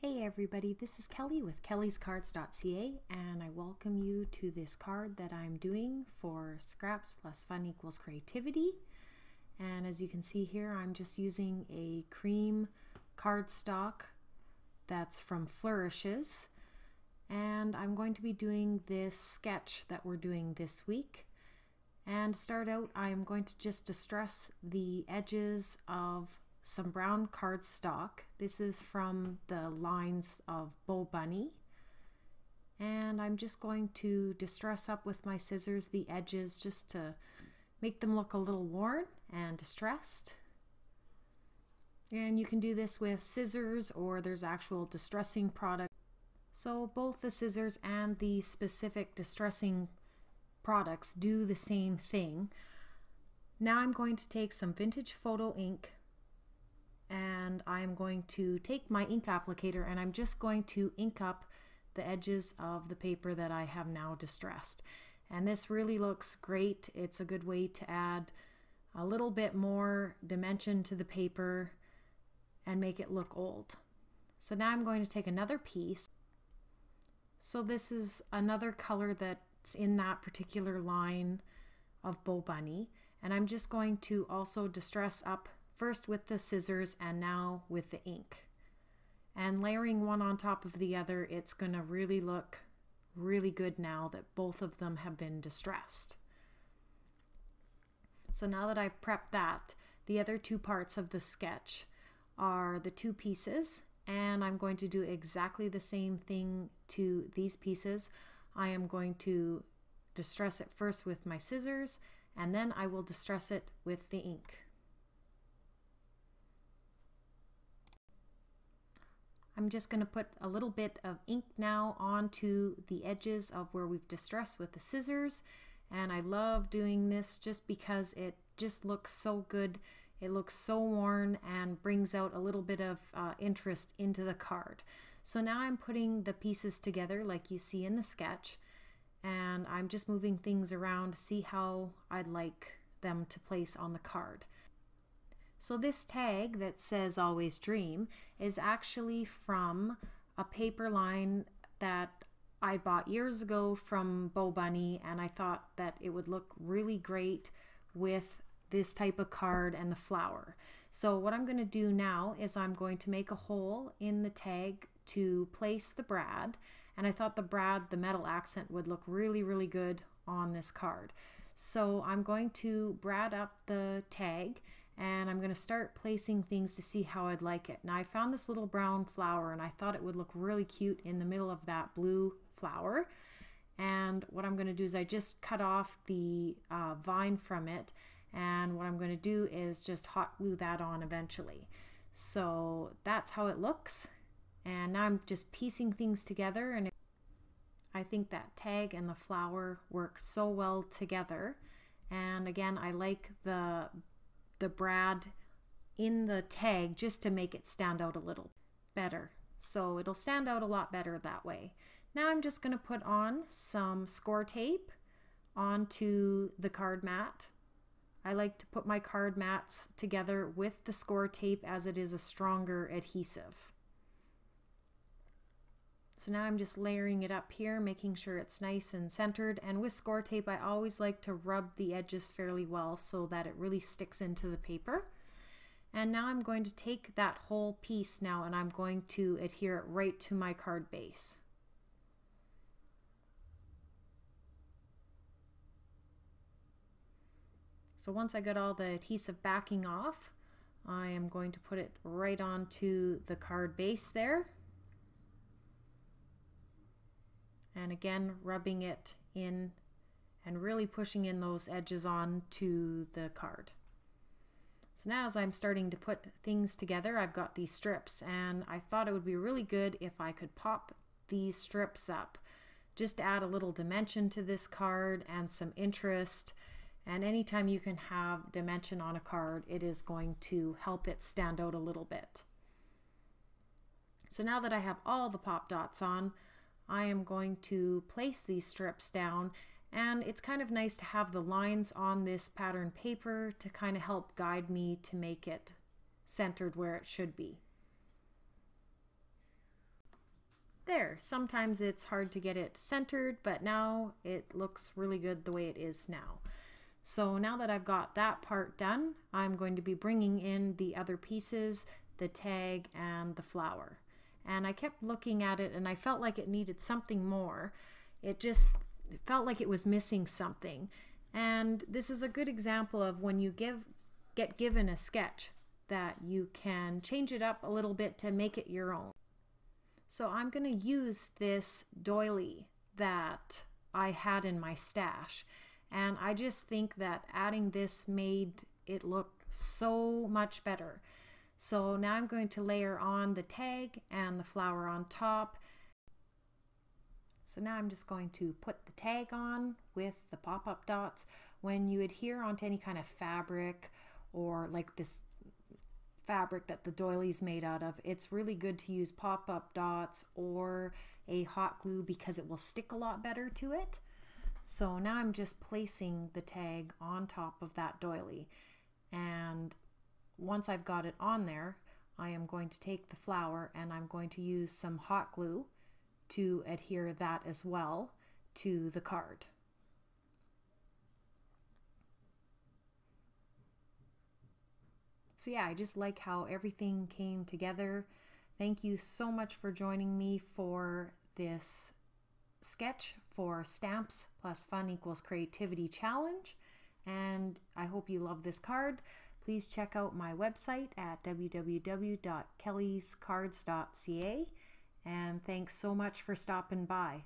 Hey everybody, this is Kelly with Kellyscards.ca and I welcome you to this card that I'm doing for Scraps Plus Fun Equals Creativity. And as you can see here, I'm just using a cream cardstock that's from Flourishes. And I'm going to be doing this sketch that we're doing this week. And to start out, I'm going to just distress the edges of some brown cardstock. This is from the lines of Bo Bunny. And I'm just going to distress up with my scissors the edges just to make them look a little worn and distressed. And you can do this with scissors or there's actual distressing product. So both the scissors and the specific distressing products do the same thing. Now I'm going to take some vintage photo ink and I'm going to take my ink applicator and I'm just going to ink up the edges of the paper that I have now distressed. And this really looks great. It's a good way to add a little bit more dimension to the paper and make it look old. So now I'm going to take another piece. So this is another color that's in that particular line of Bo Bunny. And I'm just going to also distress up first with the scissors and now with the ink. And layering one on top of the other, it's going to really look really good now that both of them have been distressed. So now that I've prepped that, the other two parts of the sketch are the two pieces, and I'm going to do exactly the same thing to these pieces. I am going to distress it first with my scissors, and then I will distress it with the ink. I'm just going to put a little bit of ink now onto the edges of where we've distressed with the scissors, and I love doing this just because it just looks so good. It looks so worn and brings out a little bit of interest into the card. So now I'm putting the pieces together like you see in the sketch, and I'm just moving things around to see how I'd like them to place on the card. So this tag that says Always Dream is actually from a paper line that I bought years ago from Bo Bunny, and I thought that it would look really great with this type of card and the flower. So what I'm going to do now is I'm going to make a hole in the tag to place the brad, and I thought the brad, the metal accent, would look really, really good on this card. So I'm going to brad up the tag and I'm going to start placing things to see how I'd like it. Now I found this little brown flower and I thought it would look really cute in the middle of that blue flower. And what I'm going to do is I just cut off the vine from it, and what I'm going to do is just hot glue that on eventually. So that's how it looks. And now I'm just piecing things together, and I think that tag and the flower work so well together. And again, I like the brad in the tag just to make it stand out a little better. So it'll stand out a lot better that way. Now I'm just going to put on some score tape onto the card mat. I like to put my card mats together with the score tape as it is a stronger adhesive. So now I'm just layering it up here, making sure it's nice and centered. And with score tape, I always like to rub the edges fairly well so that it really sticks into the paper. And now I'm going to take that whole piece now and I'm going to adhere it right to my card base. So once I got all the adhesive backing off, I am going to put it right onto the card base there. And again, rubbing it in and really pushing in those edges onto the card. So now as I'm starting to put things together, I've got these strips, and I thought it would be really good if I could pop these strips up just to add a little dimension to this card and some interest. And anytime you can have dimension on a card, it is going to help it stand out a little bit. So now that I have all the pop dots on, I am going to place these strips down, and it's kind of nice to have the lines on this pattern paper to kind of help guide me to make it centered where it should be. there. Sometimes it's hard to get it centered, but now it looks really good the way it is now. So now that I've got that part done, I'm going to be bringing in the other pieces, the tag and the flower. And I kept looking at it and I felt like it needed something more. It felt like it was missing something. And this is a good example of when you get given a sketch that you can change it up a little bit to make it your own. So I'm going to use this doily that I had in my stash. And I just think that adding this made it look so much better. So now I'm going to layer on the tag and the flower on top. So now I'm just going to put the tag on with the pop-up dots. When you adhere onto any kind of fabric or like this fabric that the doily's made out of, it's really good to use pop-up dots or a hot glue because it will stick a lot better to it. So now I'm just placing the tag on top of that doily, and once I've got it on there, I am going to take the flower and I'm going to use some hot glue to adhere that as well to the card. So yeah, I just like how everything came together. Thank you so much for joining me for this sketch for Stamps Plus Fun Equals Creativity Challenge. And I hope you love this card. Please check out my website at www.Kellyscards.ca. And thanks so much for stopping by.